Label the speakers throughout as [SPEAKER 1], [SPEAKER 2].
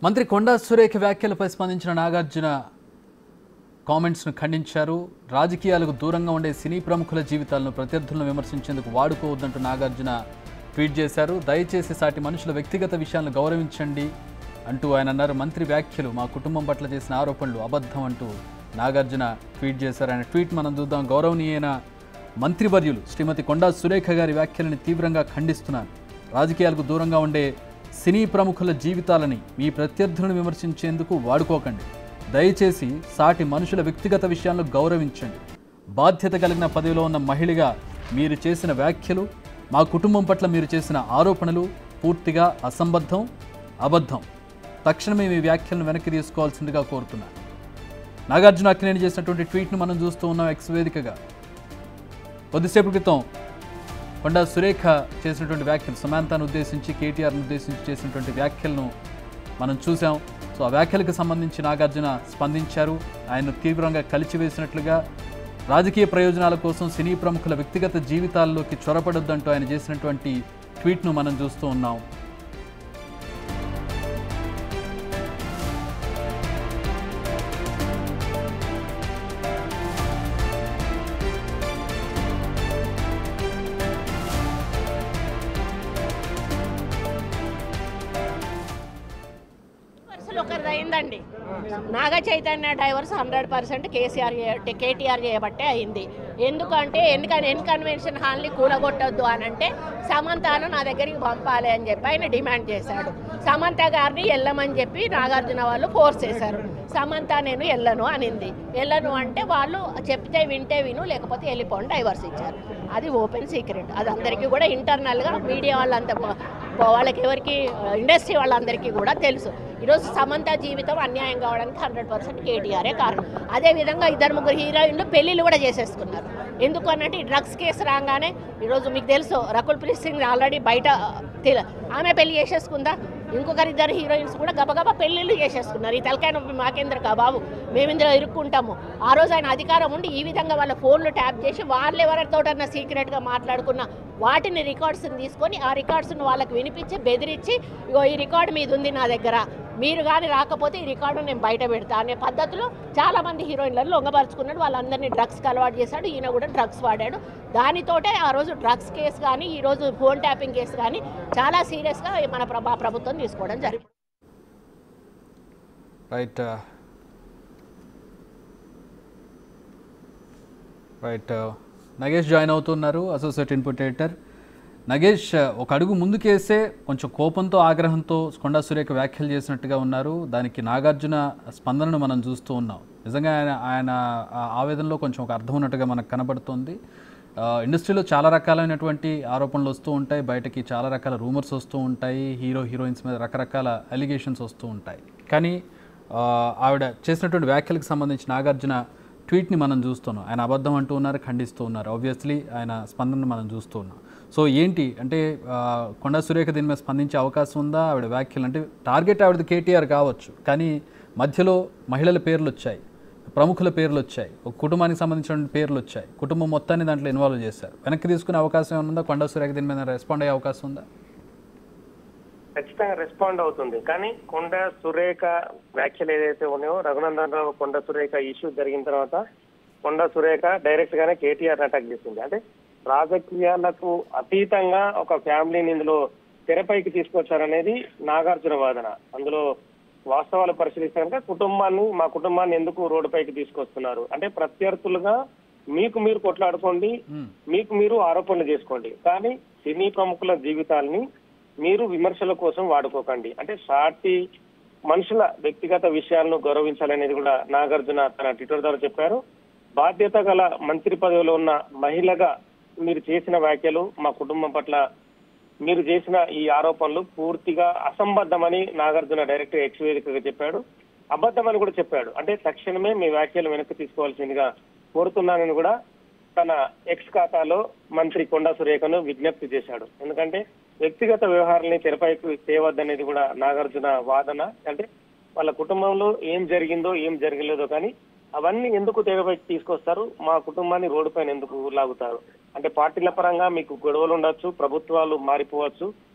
[SPEAKER 1] మంత్రి కొండా సురేఖ వ్యాఖ్యలపై స్పందించిన నాగార్జున కామెంట్స్ను ఖండించారు. రాజకీయాలకు దూరంగా ఉండే సినీ ప్రముఖుల జీవితాలను ప్రత్యర్థులను విమర్శించేందుకు వాడుకోవద్దంటూ నాగార్జున ట్వీట్ చేశారు. దయచేసి సాటి మనుషుల వ్యక్తిగత విషయాలను గౌరవించండి అంటూ ఆయన అన్నారు. మంత్రి వ్యాఖ్యలు మా కుటుంబం పట్ల చేసిన ఆరోపణలు అబద్ధం అంటూ నాగార్జున ట్వీట్ చేశారు. ఆయన ట్వీట్ మనం చూద్దాం. గౌరవనీయైన మంత్రివర్యులు శ్రీమతి కొండా సురేఖ గారి వ్యాఖ్యలను తీవ్రంగా ఖండిస్తున్నాను. రాజకీయాలకు దూరంగా ఉండే సినీ ప్రముఖుల జీవితాలని మీ ప్రత్యర్థులను విమర్శించేందుకు వాడుకోకండి. దయచేసి సాటి మనుషుల వ్యక్తిగత విషయాలను గౌరవించండి. బాధ్యత కలిగిన పదవిలో ఉన్న మహిళగా మీరు చేసిన వ్యాఖ్యలు, మా కుటుంబం పట్ల మీరు చేసిన ఆరోపణలు పూర్తిగా అసంబద్ధం, అబద్ధం. తక్షణమే మీ వ్యాఖ్యలను వెనక్కి తీసుకోవాల్సిందిగా కోరుతున్నాను. నాగార్జున అక్కినేని చేసినటువంటి ట్వీట్ను మనం చూస్తూ ఉన్నాం ఎక్స్ వేదికగా. కొద్దిసేపు క్రితం కొండా సురేఖ చేసినటువంటి వ్యాఖ్యలు, సమాంతాను ఉద్దేశించి, కేటీఆర్ను ఉద్దేశించి చేసినటువంటి వ్యాఖ్యలను మనం చూసాం. సో ఆ వ్యాఖ్యలకు సంబంధించి నాగార్జున స్పందించారు. ఆయన తీవ్రంగా కలిచివేసినట్లుగా రాజకీయ ప్రయోజనాల కోసం సినీ ప్రముఖుల వ్యక్తిగత జీవితాల్లోకి చొరపడొద్దంటూ ఆయన చేసినటువంటి ట్వీట్ను మనం చూస్తూ ఉన్నాం.
[SPEAKER 2] అయిందండి. నాగ చైతన్య డైవర్స్ 100% కేటీఆర్ చేయబట్టే అయింది. ఎందుకంటే ఎన్కన్వెన్షన్ హాల్ని కూలగొట్టొద్దు అని అంటే సమంతను నా దగ్గరికి పంపాలి అని చెప్పి ఆయన డిమాండ్ చేశాడు. సమంత గారిని వెళ్ళమని చెప్పి నాగార్జున వాళ్ళు ఫోర్స్ చేశారు. సమంత నేను వెళ్ళను అనింది. వెళ్ళను అంటే వాళ్ళు చెప్తే వింటే విను, లేకపోతే వెళ్ళిపోండి డైవర్స్ ఇచ్చారు. అది ఓపెన్ సీక్రెట్. అది అందరికీ కూడా ఇంటర్నల్గా మీడియా వాళ్ళంతా వాళ్ళకి ఎవరికి ఇండస్ట్రీ వాళ్ళందరికీ కూడా తెలుసు. ఈరోజు సమంత జీవితం అన్యాయం కావడానికి 100% కేటీఆరే కారణం. అదేవిధంగా 2-3 హీరోయిన్లు పెళ్ళిళ్ళు కూడా చేసేసుకున్నారు. ఎందుకు అన్నట్టు ఈ డ్రగ్స్ కేసు రాగానే ఈరోజు మీకు తెలుసు రకుల్ ప్రీత్ సింగ్ ఆల్రెడీ బయట ఆమె పెళ్లి చేసేసుకుందా. ఇంకొకరిద్దరు హీరోయిన్స్ కూడా గబగబా పెళ్ళిళ్ళు చేసేసుకున్నారు. ఈ తలకాయ నొప్పి మాకేంద్ర బాబు, మేము ఇందులో ఇరుక్కుంటాము. ఆ రోజు ఆయన అధికారం ఉండి ఈ విధంగా వాళ్ళ ఫోన్లు ట్యాప్ చేసి వాళ్ళు ఎవరితోటన్నా సీక్రెట్గా మాట్లాడుకున్న వాటిని రికార్డ్స్ని తీసుకొని ఆ రికార్డ్స్ను వాళ్ళకి వినిపించి బెదిరించి, ఇగో ఈ రికార్డు మీద ఉంది నా దగ్గర, మీరు కానీ రాకపోతే ఈ రికార్డు నేను బయట పెడతా అనే పద్ధతిలో చాలామంది హీరోయిన్లను లొంగపరుచుకున్నాడు. వాళ్ళందరినీ డ్రగ్స్కి అలవాటు చేశాడు. ఈయన కూడా డ్రగ్స్ వాడాడు. దానితోటే ఆ రోజు డ్రగ్స్ కేసు కానీ ఈరోజు ఫోన్ ట్యాపింగ్ కేసు కానీ చాలా సీరియస్గా మన ప్రభుత్వం తీసుకోవడం జరిగింది.
[SPEAKER 1] రైట్ నగేష్ జాయిన్ అవుతున్నారు, అసోసియేట్ ఇన్పుట్ ఎడిటర్. నగేష్, ఒక అడుగు ముందుకేసే కొంచెం కోపంతో ఆగ్రహంతో కొండా సురేఖ వ్యాఖ్యలు చేసినట్టుగా ఉన్నారు. దానికి నాగార్జున స్పందనను మనం చూస్తూ ఉన్నాం. నిజంగా ఆయన ఆవేదనలో కొంచెం ఒక అర్థం ఉన్నట్టుగా మనకు కనబడుతుంది. ఇండస్ట్రీలో చాలా రకాలైనటువంటి ఆరోపణలు వస్తూ ఉంటాయి, బయటకి చాలా రకాల రూమర్స్ వస్తూ ఉంటాయి, హీరోయిన్స్ మీద రకరకాల అలిగేషన్స్ వస్తూ ఉంటాయి. కానీ ఆవిడ చేసినటువంటి వ్యాఖ్యలకు సంబంధించి నాగార్జున ట్వీట్ని మనం చూస్తున్నాం. ఆయన అబద్ధం అంటూ ఉన్నారు, ఖండిస్తూ ఉన్నారు. ఆబ్వియస్లీ ఆయన స్పందనను మనం చూస్తూ ఉన్నాం. సో ఏంటి అంటే కొండా సురేఖ దీని మీద స్పందించే అవకాశం ఉందా? ఆవిడ వ్యాఖ్యలు అంటే టార్గెట్ ఆవిడది కేటీఆర్ కావచ్చు, కానీ మధ్యలో మహిళల పేర్లు వచ్చాయి, ప్రముఖుల పేర్లు వచ్చాయి, ఒక కుటుంబానికి సంబంధించిన పేర్లు వచ్చాయి, కుటుంబం మొత్తాన్ని దాంట్లో ఇన్వాల్వ్ చేశారు. వెనక్కి తీసుకునే అవకాశం ఏమన్నా? కొండా సురేఖ దీని మీద రెస్పాండ్ అయ్యే అవకాశం ఉందా?
[SPEAKER 3] ఖచ్చితంగా రెస్పాండ్ అవుతుంది. కానీ కొండా సురేఖ వ్యాఖ్యలు ఏదైతే ఉన్నాయో, రఘునందన్ రావు కొండా సురేఖ ఇష్యూ జరిగిన తర్వాత కొండా సురేఖ డైరెక్ట్ గానే కేటీఆర్ అటాక్ చేసింది. అంటే రాజకీయాలకు అతీతంగా ఒక ఫ్యామిలీని ఇందులో తెరపైకి తీసుకొచ్చారనేది నాగార్జున వాదన. అందులో వాస్తవాలు పరిశీలిస్తే కనుక మా కుటుంబాన్ని ఎందుకు రోడ్డుపైకి తీసుకొస్తున్నారు అంటే ప్రత్యర్థులుగా మీకు మీరు కొట్లాడుకోండి, మీకు మీరు ఆరోపణలు చేసుకోండి, కానీ సినీ ప్రముఖుల జీవితాలని మీరు విమర్శల కోసం వాడుకోకండి. అంటే సాటి మనుషుల వ్యక్తిగత విషయాలను గౌరవించాలనేది కూడా నాగార్జున తన ట్విట్టర్ ద్వారా చెప్పారు. బాధ్యత గల మంత్రి పదవిలో ఉన్న మహిళగా మీరు చేసిన వ్యాఖ్యలు, మా కుటుంబం పట్ల మీరు చేసిన ఈ ఆరోపణలు పూర్తిగా అసంబద్ధమని నాగార్జున డైరెక్ట్ ఎక్స్ వేదికగా చెప్పాడు. అబద్ధమని కూడా చెప్పాడు. అంటే తక్షణమే మీ వ్యాఖ్యలు వెనక్కి తీసుకోవాల్సిందిగా కోరుతున్నానని కూడా తన ఎక్స్ ఖాతాలో మంత్రి కొండా సురేఖను విజ్ఞప్తి చేశాడు. ఎందుకంటే వ్యక్తిగత వ్యవహారాలని తెరపైకి తేవద్దనేది కూడా నాగార్జున వాదన. అంటే వాళ్ళ కుటుంబంలో ఏం జరిగిందో ఏం జరగలేదో కానీ అవన్నీ ఎందుకు తెరపైకి తీసుకొస్తారు, మా కుటుంబాన్ని రోడ్డు పైన ఎందుకు లాగుతారు అంటే పార్టీల పరంగా మీకు గొడవలు ఉండొచ్చు, ప్రభుత్వాలు మారిపోవచ్చు,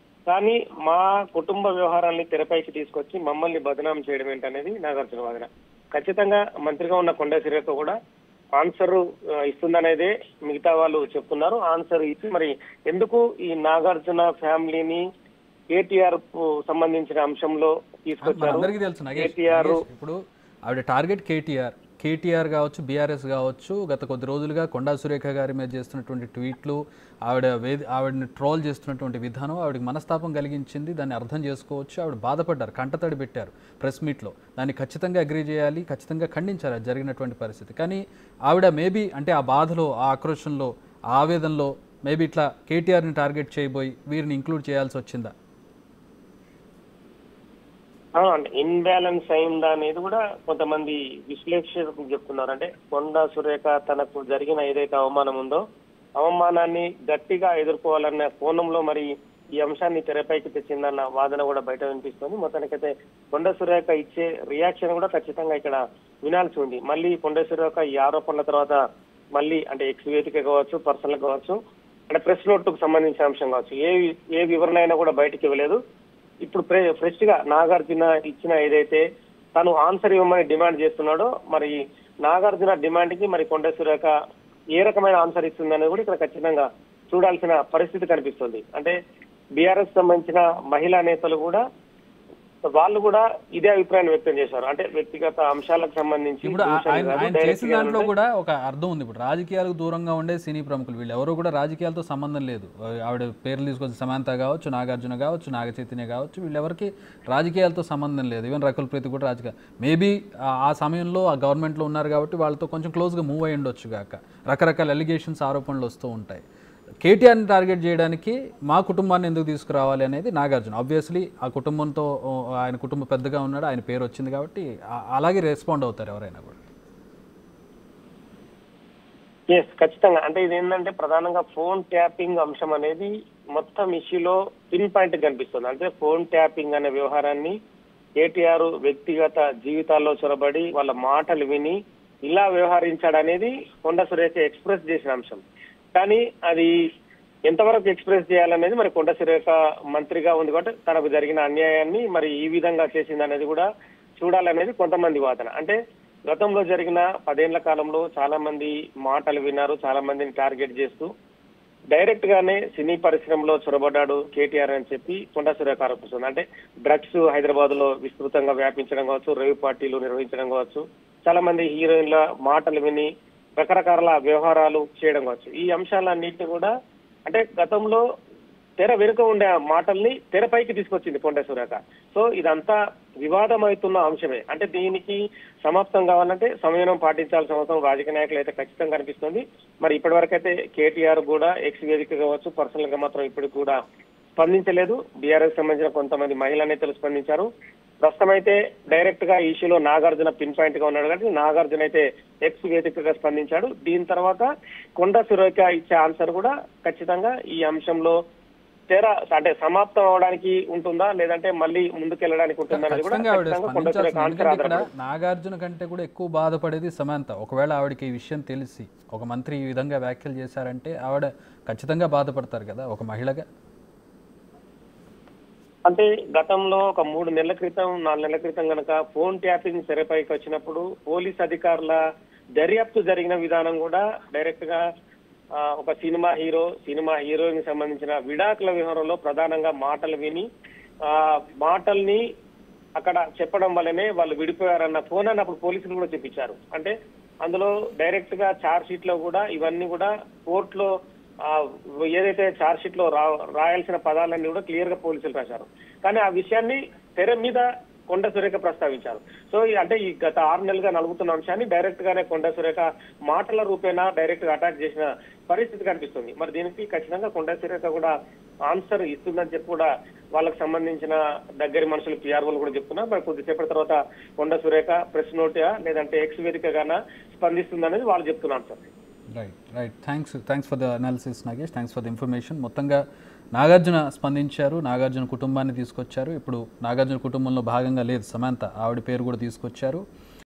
[SPEAKER 3] కానీ మా కుటుంబ వ్యవహారాన్ని తెరపైకి తీసుకొచ్చి మమ్మల్ని బదనాం చేయడం ఏంటనేది నాగార్జున వాదన. ఖచ్చితంగా మంత్రిగా ఉన్న కొండ సురేఖ కూడా ఆన్సర్ ఇస్తుందనేదే మిగతా వాళ్ళు చెప్తున్నారు. ఆన్సర్ ఇచ్చి మరి ఎందుకు ఈ నాగార్జున ఫ్యామిలీని కేటీఆర్ సంబంధించిన అంశంలో తీసుకొచ్చారు.
[SPEAKER 1] అందరికీ తెలుసు
[SPEAKER 3] కేటీఆర్
[SPEAKER 1] ఇప్పుడు ఆవిడ టార్గెట్ కేటీఆర్ కావచ్చు, బీఆర్ఎస్ కావచ్చు. గత కొద్ది రోజులుగా కొండా సురేఖ గారి మీద చేస్తున్నటువంటి ట్వీట్లు, ఆవిడని ట్రోల్ చేస్తున్నటువంటి విధానం ఆవిడకి మనస్తాపం కలిగించింది. దాన్ని అర్థం చేసుకోవచ్చు. ఆవిడ బాధపడ్డారు, కంటతడి పెట్టారు ప్రెస్ మీట్లో. దాన్ని ఖచ్చితంగా అగ్రీ చేయాలి, ఖచ్చితంగా ఖండించారు అది జరిగినటువంటి పరిస్థితి. కానీ ఆవిడ మేబీ అంటే ఆ బాధలో, ఆ ఆక్రోషంలో, ఆ ఆవేదనలో మేబీ ఇట్లా కేటీఆర్ని టార్గెట్ చేయబోయి వీరిని ఇంక్లూడ్ చేయాల్సి వచ్చిందా?
[SPEAKER 3] ఇన్బ్యాలెన్స్ అయిందా అనేది కూడా కొంతమంది విశ్లేషకులు చెప్తున్నారు. అంటే కొండా సురేఖ తనకు జరిగిన ఏదైతే అవమానం ఉందో అవమానాన్ని గట్టిగా ఎదుర్కోవాలన్న కోణంలో మరి ఈ అంశాన్ని తెరపైకి తెచ్చిందన్న వాదన కూడా బయట వినిపిస్తుంది. మొత్తానికైతే కొండా సురేఖ ఇచ్చే రియాక్షన్ కూడా ఖచ్చితంగా ఇక్కడ వినాల్సి ఉంది. మళ్ళీ కొండా సురేఖ ఈ ఆరోపణల తర్వాత మళ్ళీ అంటే ఎక్స్ వేదిక కావచ్చు, పర్సనల్ కావచ్చు, అంటే ప్రెస్ నోట్కు సంబంధించిన అంశం కావచ్చు, ఏ వివరణ అయినా కూడా బయటకు ఇవ్వలేదు. ఇప్పుడు ఫ్రెష్ గా నాగార్జున ఇచ్చిన ఏదైతే తను ఆన్సర్ ఇవ్వమని డిమాండ్ చేస్తున్నాడో మరి నాగార్జున డిమాండ్ కి మరి కొండ సురేఖ ఏ రకమైన ఆన్సర్ ఇస్తుందనేది కూడా ఇక్కడ ఖచ్చితంగా చూడాల్సిన పరిస్థితి కనిపిస్తుంది. అంటే బీఆర్ఎస్ సంబంధించిన మహిళా నేతలు కూడా వాళ్ళు కూడా ఇదే అభిప్రాయాన్ని వ్యక్తం చేశారు. అంటే వ్యక్తిగత అంశాలకు సంబంధించి
[SPEAKER 1] ఇప్పుడు ఆయన చేసిన దాంట్లో కూడా ఒక అర్థం ఉంది. ఇప్పుడు రాజకీయాలకు దూరంగా ఉండే సినీ ప్రముఖులు వీళ్ళు ఎవరు కూడా రాజకీయాలతో సంబంధం లేదు. ఆవిడ పేర్లు తీసుకొచ్చి సమంత కావచ్చు, నాగార్జున కావచ్చు, నాగ చైతన్య కావచ్చు, వీళ్ళెవరికి రాజకీయాలతో సంబంధం లేదు. ఈవెన్ రకుల్ ప్రీతి కూడా రాజకీయ మేబీ ఆ సమయంలో ఆ గవర్నమెంట్లో ఉన్నారు కాబట్టి వాళ్ళతో కొంచెం క్లోజ్గా మూవ్ అయ్యి ఉండొచ్చు గాక. రకరకాల అలిగేషన్స్, ఆరోపణలు వస్తూ ఉంటాయి. కేటీఆర్ని టార్గెట్ చేయడానికి మా కుటుంబాన్ని ఎందుకు తీసుకురావాలి అనేది నాగార్జున. ఆబ్వియస్లీ ఆ కుటుంబంతో ఆయన కుటుంబ పెద్దగా ఉన్నాడు, ఆయన పేరు వచ్చింది కాబట్టి అలాగే రెస్పాండ్ అవుతారు ఎవరైనా కూడా.
[SPEAKER 3] ఖచ్చితంగా. అంటే ఇది ఏంటంటే ప్రధానంగా ఫోన్ ట్యాపింగ్ అంశం అనేది మొత్తం ఇష్యూలో పిన్ పాయింట్ కనిపిస్తుంది. అంటే ఫోన్ ట్యాపింగ్ అనే వ్యవహారాన్ని కేటీఆర్ వ్యక్తిగత జీవితాల్లో చొరబడి వాళ్ళ మాటలు విని ఇలా వ్యవహరించాడనేది కొండ సురేఖ ఎక్స్ప్రెస్ చేసిన అంశం. కానీ అది ఎంతవరకు ఎక్స్ప్రెస్ చేయాలనేది మరి కొండ సురేఖ మంత్రిగా ఉంది కాబట్టి తనకు జరిగిన అన్యాయాన్ని మరి ఈ విధంగా చేసింది అనేది కూడా చూడాలనేది కొంతమంది వాదన. అంటే గతంలో జరిగిన 10 ఏళ్ల కాలంలో చాలా మంది మాటలు విన్నారు, చాలా మందిని టార్గెట్ చేస్తూ డైరెక్ట్ గానే సినీ పరిశ్రమలో చొరబడ్డాడు కేటీఆర్ అని చెప్పి కొండ సురేఖ ఆరోపిస్తుంది. అంటే డ్రగ్స్ హైదరాబాద్ లో విస్తృతంగా వ్యాపించడం కావచ్చు, రేవ్ పార్టీలు నిర్వహించడం కావచ్చు, చాలా మంది హీరోయిన్ల మాటలు విని రకరకాల వ్యవహారాలు చేయడం కావచ్చు. ఈ అంశాలన్నింటినీ కూడా అంటే గతంలో తెర వెనుక ఉండే మాటల్ని తెరపైకి తీసుకొచ్చింది కొండ సురేఖ. సో ఇదంతా వివాదమవుతున్న అంశమే. అంటే దీనికి సమాప్తం కావాలంటే సంయమనం పాటించాల్సిన అవసరం రాజకీయ నాయకులు అయితే ఖచ్చితంగా కనిపిస్తుంది. మరి ఇప్పటి వరకైతే కేటీఆర్ కూడా ఎక్స్ వేదిక కావచ్చు, పర్సనల్ గా మాత్రం ఇప్పుడు కూడా స్పందించలేదు. బీఆర్ఎస్ సంబంధించిన కొంతమంది మహిళా నేతలు స్పందించారు. ప్రస్తుతం అయితే డైరెక్ట్ గా ఇష్యూలో నాగార్జున పిన్ పాయింట్ గా ఉన్నాడు కాబట్టి నాగార్జున అయితే ఎక్స్ వేదికగా స్పందించాడు. దీని తర్వాత కొండ సురేఖ ఇచ్చే ఆన్సర్ కూడా ఖచ్చితంగా ఈ అంశంలో తెర అంటే సమాప్తం అవడానికి ఉంటుందా లేదంటే మళ్ళీ ముందుకెళ్ళడానికి ఉంటుందా అనేది కూడా
[SPEAKER 1] నాగార్జున కంటే కూడా ఎక్కువ బాధపడేది సమంత. ఒకవేళ ఆవిడకి ఈ విషయం తెలిసి ఒక మంత్రి ఈ విధంగా వ్యాఖ్యలు చేశారంటే ఆవిడ ఖచ్చితంగా బాధపడతారు కదా ఒక మహిళగా.
[SPEAKER 3] అంటే గతంలో ఒక 3 నెలల క్రితం 4 నెలల క్రితం కనుక ఫోన్ ట్యాపింగ్ తెరపైకి వచ్చినప్పుడు పోలీస్ అధికారుల దర్యాప్తు జరిగిన విధానం కూడా డైరెక్ట్ గా ఒక సినిమా హీరోయిన్ సంబంధించిన విడాకుల వ్యవహారంలో ప్రధానంగా మాటలు విని మాటల్ని అక్కడ చెప్పడం వల్లనే వాళ్ళు విడిపోయారన్న ఫోన్ అని అప్పుడు పోలీసులు కూడా చెప్పించారు. అంటే అందులో డైరెక్ట్ గా ఛార్జ్ షీట్ లో కూడా ఇవన్నీ కూడా కోర్టులో ఏదైతే ఛార్జ్ షీట్ లో రాయాల్సిన పదాలన్నీ కూడా క్లియర్ గా పోలీసులు రాశారు. కానీ ఆ విషయాన్ని తెర మీద కొండ సురేఖ ప్రస్తావించారు. సో అంటే ఈ గత 6 నెలలుగా నలుగుతున్న అంశాన్ని డైరెక్ట్ గానే కొండ సురేఖ మాటల రూపేణా డైరెక్ట్ గా అటాక్ చేసిన పరిస్థితి కనిపిస్తుంది. మరి దీనికి ఖచ్చితంగా కొండ సురేఖ కూడా ఆన్సర్ ఇస్తుందని చెప్పి కూడా వాళ్ళకి సంబంధించిన దగ్గరి మనుషులు పిఆర్ఓలు కూడా చెప్తున్నారు. మరి కొద్దిసేపటి తర్వాత కొండ సురేఖ ప్రెస్ నోట్ లేదంటే ఎక్స్ వేదికగానా స్పందిస్తుందనేది వాళ్ళు చెప్తున్నారు sir.
[SPEAKER 1] Right thanks for the analysis Nagesh, thanks for the information. మొత్తంగా నాగార్జున స్పందించారు, నాగార్జున కుటుంబాన్ని తీసుకొచ్చారు. ఇప్పుడు నాగార్జున కుటుంబంలో భాగంగా లేదు సమంత, ఆవిడ పేరు కూడా తీసుకొచ్చారు.